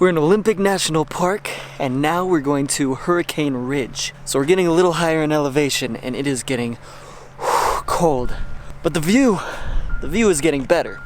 We're in Olympic National Park, and now we're going to Hurricane Ridge. So we're getting a little higher in elevation, and it is getting cold. But the view is getting better.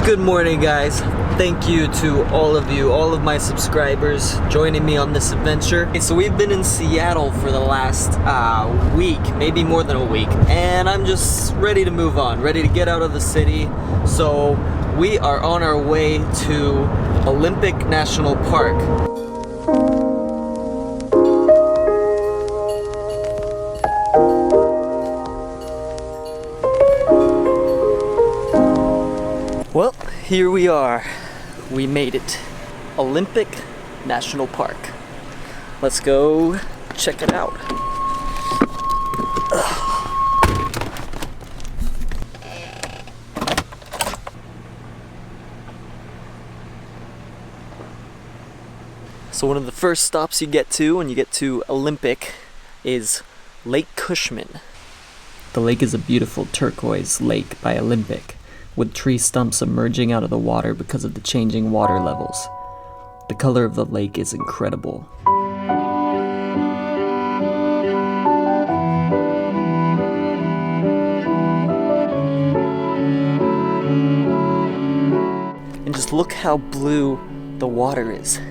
Good morning, guys. Thank you to all of you, all of my subscribers joining me on this adventure. Okay, so we've been in Seattle for the last week, maybe more than a week, and I'm just ready to move on, ready to get out of the city. So we are on our way to Olympic National Park. Well, here we are. We made it. Olympic National Park. Let's go check it out. So one of the first stops you get to when you get to Olympic is Lake Cushman. The lake is a beautiful turquoise lake by Olympic, with tree stumps emerging out of the water because of the changing water levels. The color of the lake is incredible. And just look how blue the water is.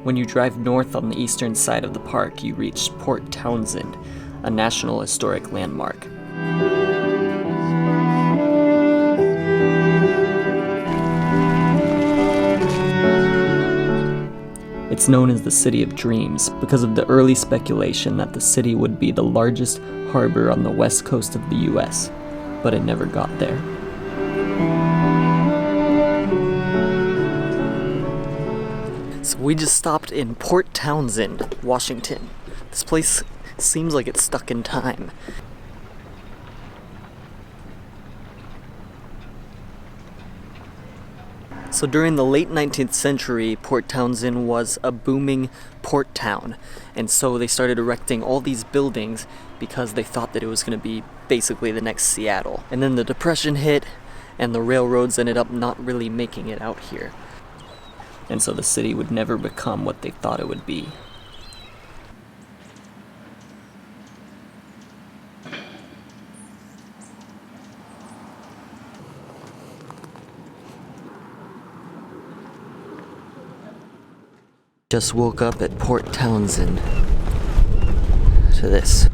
When you drive north on the eastern side of the park, you reach Port Townsend, a National Historic Landmark. It's known as the City of Dreams because of the early speculation that the city would be the largest harbor on the west coast of the US, but it never got there. So we just stopped in Port Townsend, Washington. This place seems like it's stuck in time. So during the late 19th century, Port Townsend was a booming port town. And so they started erecting all these buildings because they thought that it was going to be basically the next Seattle. And then the Depression hit, and the railroads ended up not really making it out here. And so the city would never become what they thought it would be. Just woke up at Port Townsend to this.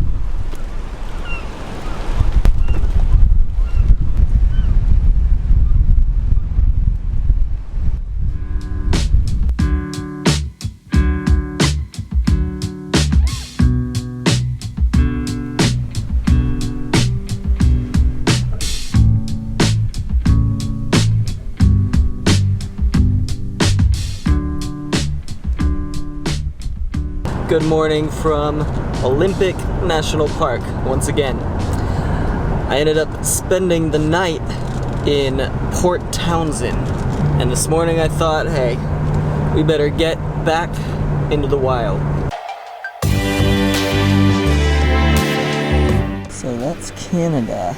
Good morning from Olympic National Park once again. I ended up spending the night in Port Townsend, and this morning I thought, hey, we better get back into the wild. So that's Canada.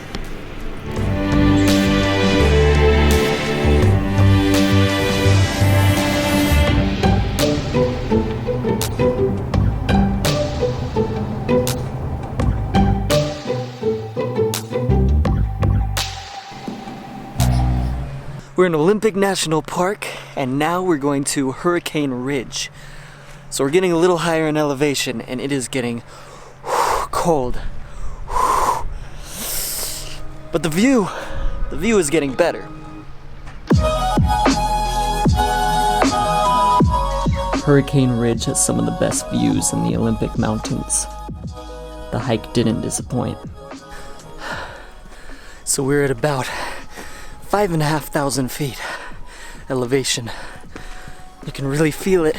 We're in Olympic National Park, and now we're going to Hurricane Ridge. So we're getting a little higher in elevation, and it is getting cold. But the view is getting better. Hurricane Ridge has some of the best views in the Olympic Mountains. The hike didn't disappoint. So we're at about 5,500 feet elevation. You can really feel it.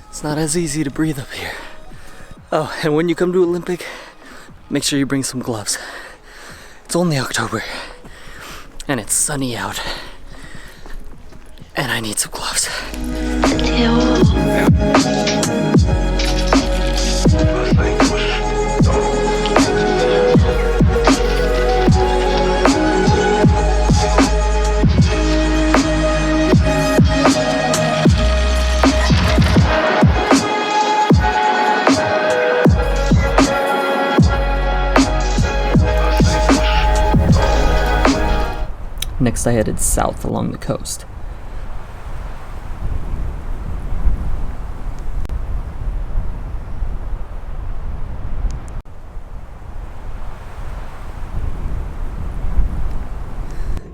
It's not as easy to breathe up here. Oh, and when you come to Olympic, make sure you bring some gloves. It's only October, and it's sunny out, and I need some gloves. Next I headed south along the coast.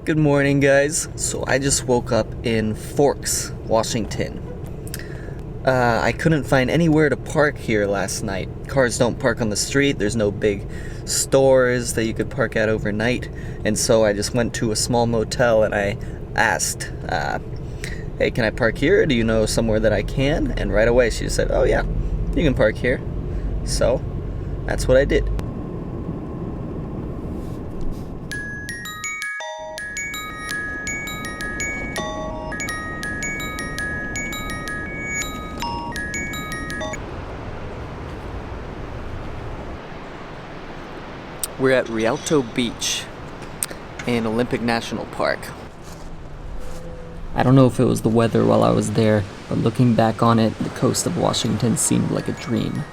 Good morning, guys. So I just woke up in Forks, Washington. I couldn't find anywhere to park here last night. Cars don't park on the street. There's no big stores that you could park at overnight. And so I just went to a small motel and I asked, hey, can I park here? Do you know somewhere that I can? And right away she said, oh yeah, you can park here. So that's what I did. We're at Rialto Beach in Olympic National Park. I don't know if it was the weather while I was there, but looking back on it, the coast of Washington seemed like a dream.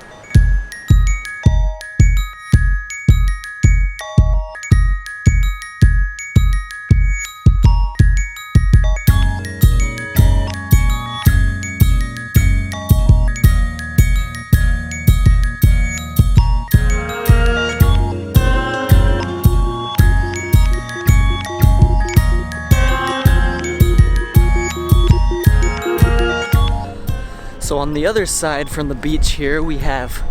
So on the other side from the beach here, we have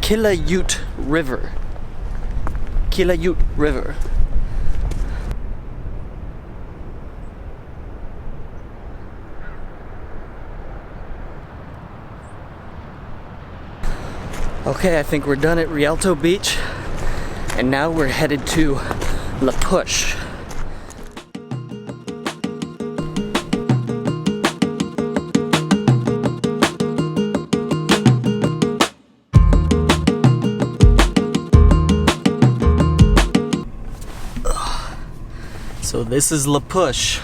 Kilayute River. Kilayute River. Okay, I think we're done at Rialto Beach, and now we're headed to La Push. So this is La Push.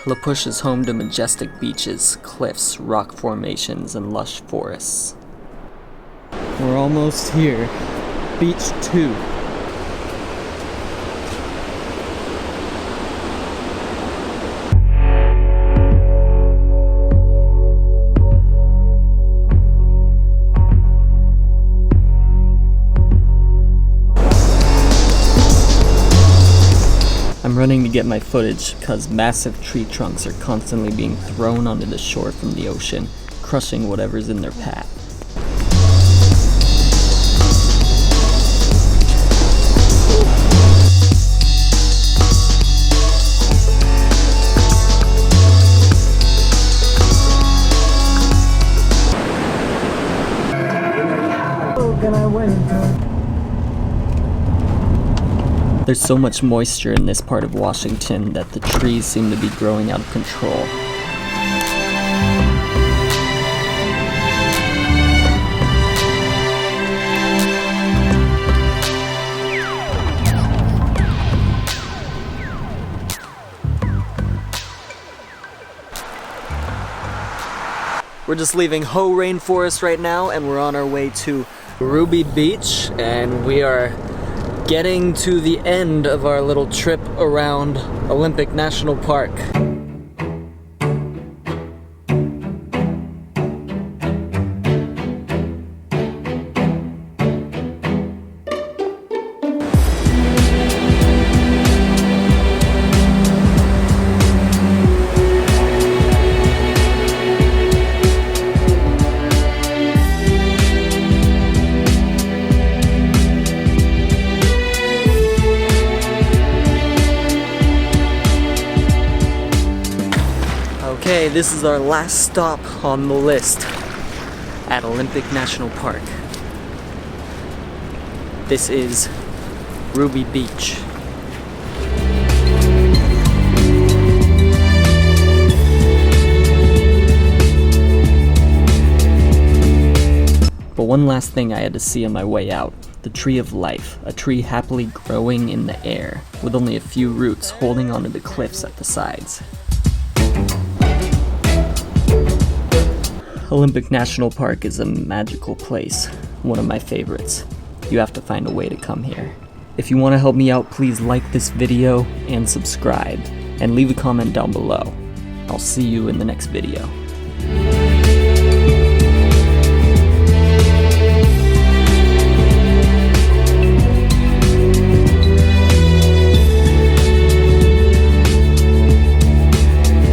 La Push is home to majestic beaches, cliffs, rock formations, and lush forests. We're almost here. Beach 2. I'm running to get my footage because massive tree trunks are constantly being thrown onto the shore from the ocean, crushing whatever's in their path. There's so much moisture in this part of Washington that the trees seem to be growing out of control. We're just leaving Hoh Rainforest right now, and we're on our way to Ruby Beach, and we are getting to the end of our little trip around Olympic National Park. Okay, this is our last stop on the list at Olympic National Park. This is Ruby Beach. But one last thing I had to see on my way out. The Tree of Life, a tree happily growing in the air, with only a few roots holding onto the cliffs at the sides. Olympic National Park is a magical place, one of my favorites. You have to find a way to come here. If you want to help me out, please like this video and subscribe, and leave a comment down below. I'll see you in the next video.